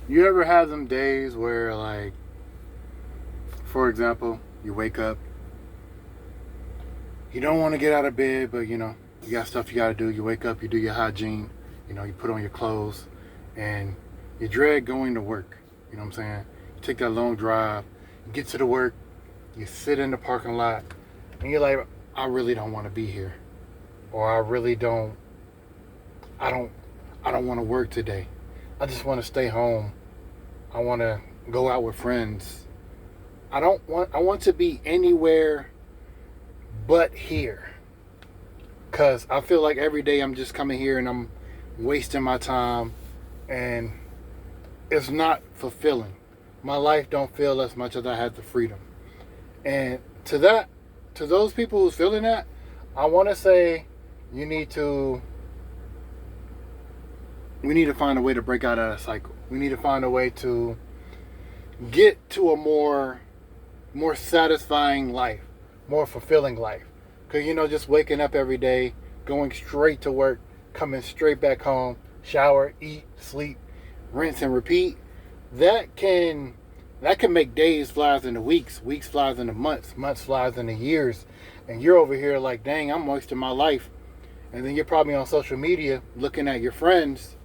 You ever have them days where, like, for example, you wake up, you don't want to get out of bed, but you got stuff you got to do. You wake up, you do your hygiene, you put on your clothes, and you dread going to work. You know what I'm saying? You take that long drive, you get to the work, you sit in the parking lot, and you're like, I really don't want to be here, or I really don't, I don't, I don't want to work today. I just want to stay home. I want to go out with friends. I want to be anywhere but here. Because I feel like every day I'm just coming here and I'm wasting my time and it's not fulfilling. My life don't feel as much as I had the freedom. And to those people who's feeling that, I want to say you need to we need to find a way to break out of that cycle. We need to find a way to get to a more satisfying life, more fulfilling life. Because, just waking up every day, going straight to work, coming straight back home, shower, eat, sleep, rinse and repeat, that can make days flies into weeks, weeks flies into months, months flies into years. And you're over here like, dang, I'm wasting my life. And then you're probably on social media looking at your friends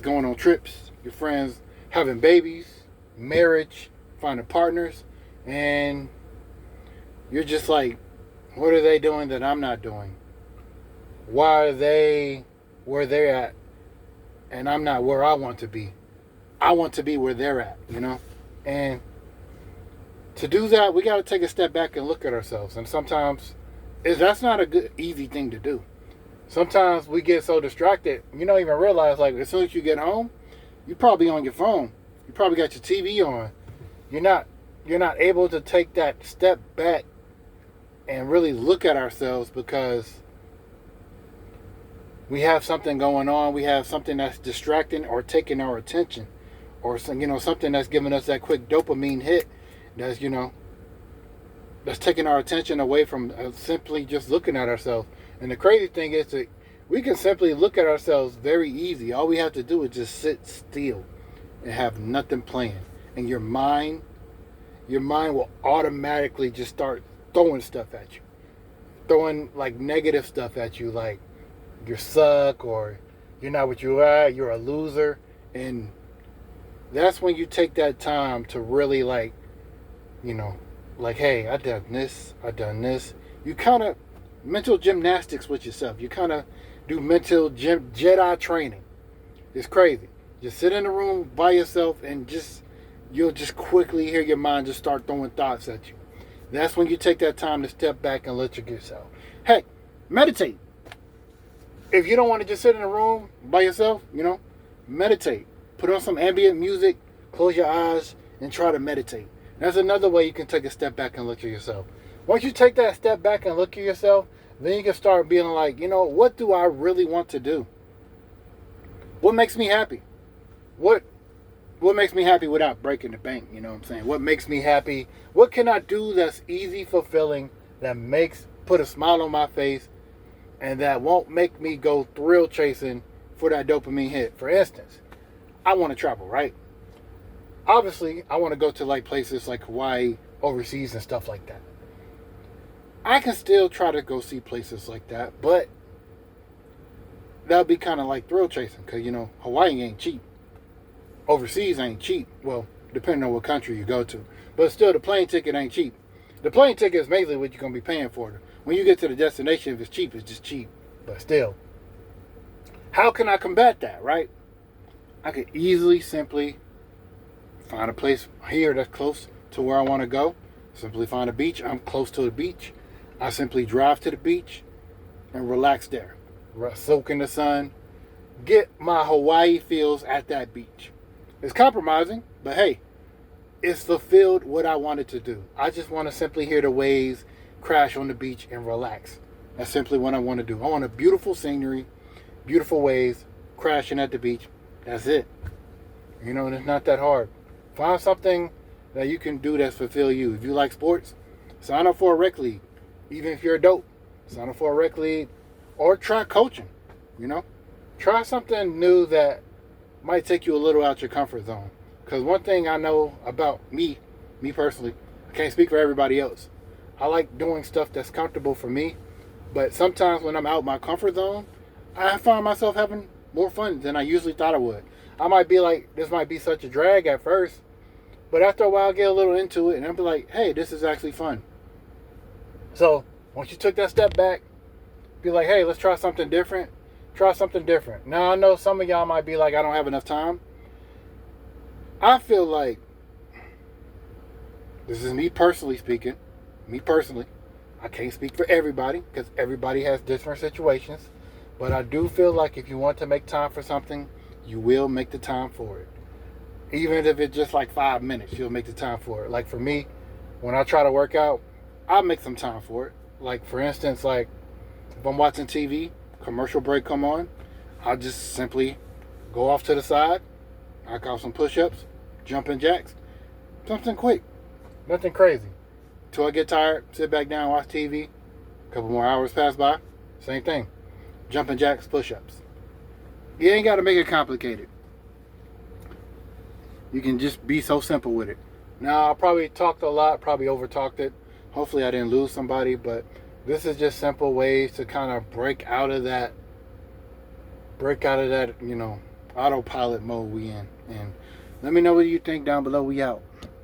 going on trips, your friends having babies, marriage, finding partners, and you're just like, what are they doing that I'm not doing? Why are they where they're at and I'm not where I want to be? I want to be where they're at, And to do that, we got to take a step back and look at ourselves. And sometimes that's not a good, easy thing to do. Sometimes we get so distracted, you don't even realize, like, as soon as you get home, you're probably on your phone. You probably got your TV on. You're not able to take that step back and really look at ourselves because we have something going on. We have something that's distracting or taking our attention, or something that's giving us that quick dopamine hit. That's taking our attention away from simply just looking at ourselves. And the crazy thing is that we can simply look at ourselves very easy. All we have to do is just sit still and have nothing playing, and your mind will automatically just start throwing stuff at you, throwing like negative stuff at you, like you suck or you're not what you are, you're a loser. And that's when you take that time to really like, hey, I done this. You kind of mental gymnastics with yourself. You kind of do mental Jedi training. It's crazy. Just sit in a room by yourself and you'll just quickly hear your mind just start throwing thoughts at you. That's when you take that time to step back and let yourself. Hey, meditate. If you don't want to just sit in a room by yourself, meditate. Put on some ambient music, close your eyes, and try to meditate. That's another way you can take a step back and look at yourself. Once you take that step back and look at yourself, then you can start being like, what do I really want to do? What makes me happy? What makes me happy without breaking the bank? You know what I'm saying? What makes me happy? What can I do that's easy, fulfilling, that put a smile on my face, and that won't make me go thrill chasing for that dopamine hit? For instance, I want to travel, right? Obviously, I want to go to like places like Hawaii, overseas and stuff like that. I can still try to go see places like that, but that'll be kind of like thrill chasing because, Hawaii ain't cheap. Overseas ain't cheap. Well, depending on what country you go to. But still, the plane ticket ain't cheap. The plane ticket is mainly what you're going to be paying for. When you get to the destination, if it's cheap, it's just cheap. But still, how can I combat that, right? I could easily, simply find a place here that's close to where I want to go. Simply find a beach. I'm close to the beach. I simply drive to the beach and relax there. Soak in the sun. Get my Hawaii feels at that beach. It's compromising, but hey, it's fulfilled what I wanted to do. I just want to simply hear the waves crash on the beach and relax. That's simply what I want to do. I want a beautiful scenery, beautiful waves crashing at the beach. That's it. And it's not that hard. Find something that you can do that's fulfill you. If you like sports, sign up for a rec league. Even if you're a dope, sign up for a rec league or try coaching. Try something new that might take you a little out your comfort zone. Because one thing I know about me personally, I can't speak for everybody else. I like doing stuff that's comfortable for me, but sometimes when I'm out my comfort zone, I find myself having more fun than I usually thought I would. I might be like, this might be such a drag at first, but after a while, I get a little into it, and I'll be like, hey, this is actually fun. So once you took that step back, be like, hey, let's try something different. Try something different. Now, I know some of y'all might be like, I don't have enough time. I feel like, this is me personally speaking, me personally, I can't speak for everybody because everybody has different situations. But I do feel like if you want to make time for something, you will make the time for it. Even if it's just like 5 minutes, you'll make the time for it. Like for me, when I try to work out, I'll make some time for it. Like for instance, like if I'm watching TV, commercial break come on, I'll just simply go off to the side, knock out some push-ups, jumping jacks, something quick, nothing crazy. Till I get tired, sit back down, watch TV. A couple more hours pass by, same thing, jumping jacks, push-ups. You ain't got to make it complicated. You can just be so simple with it. Now, I probably talked a lot, probably over-talked it. Hopefully I didn't lose somebody, but this is just simple ways to kind of break out of that, autopilot mode we in. And let me know what you think down below. We out.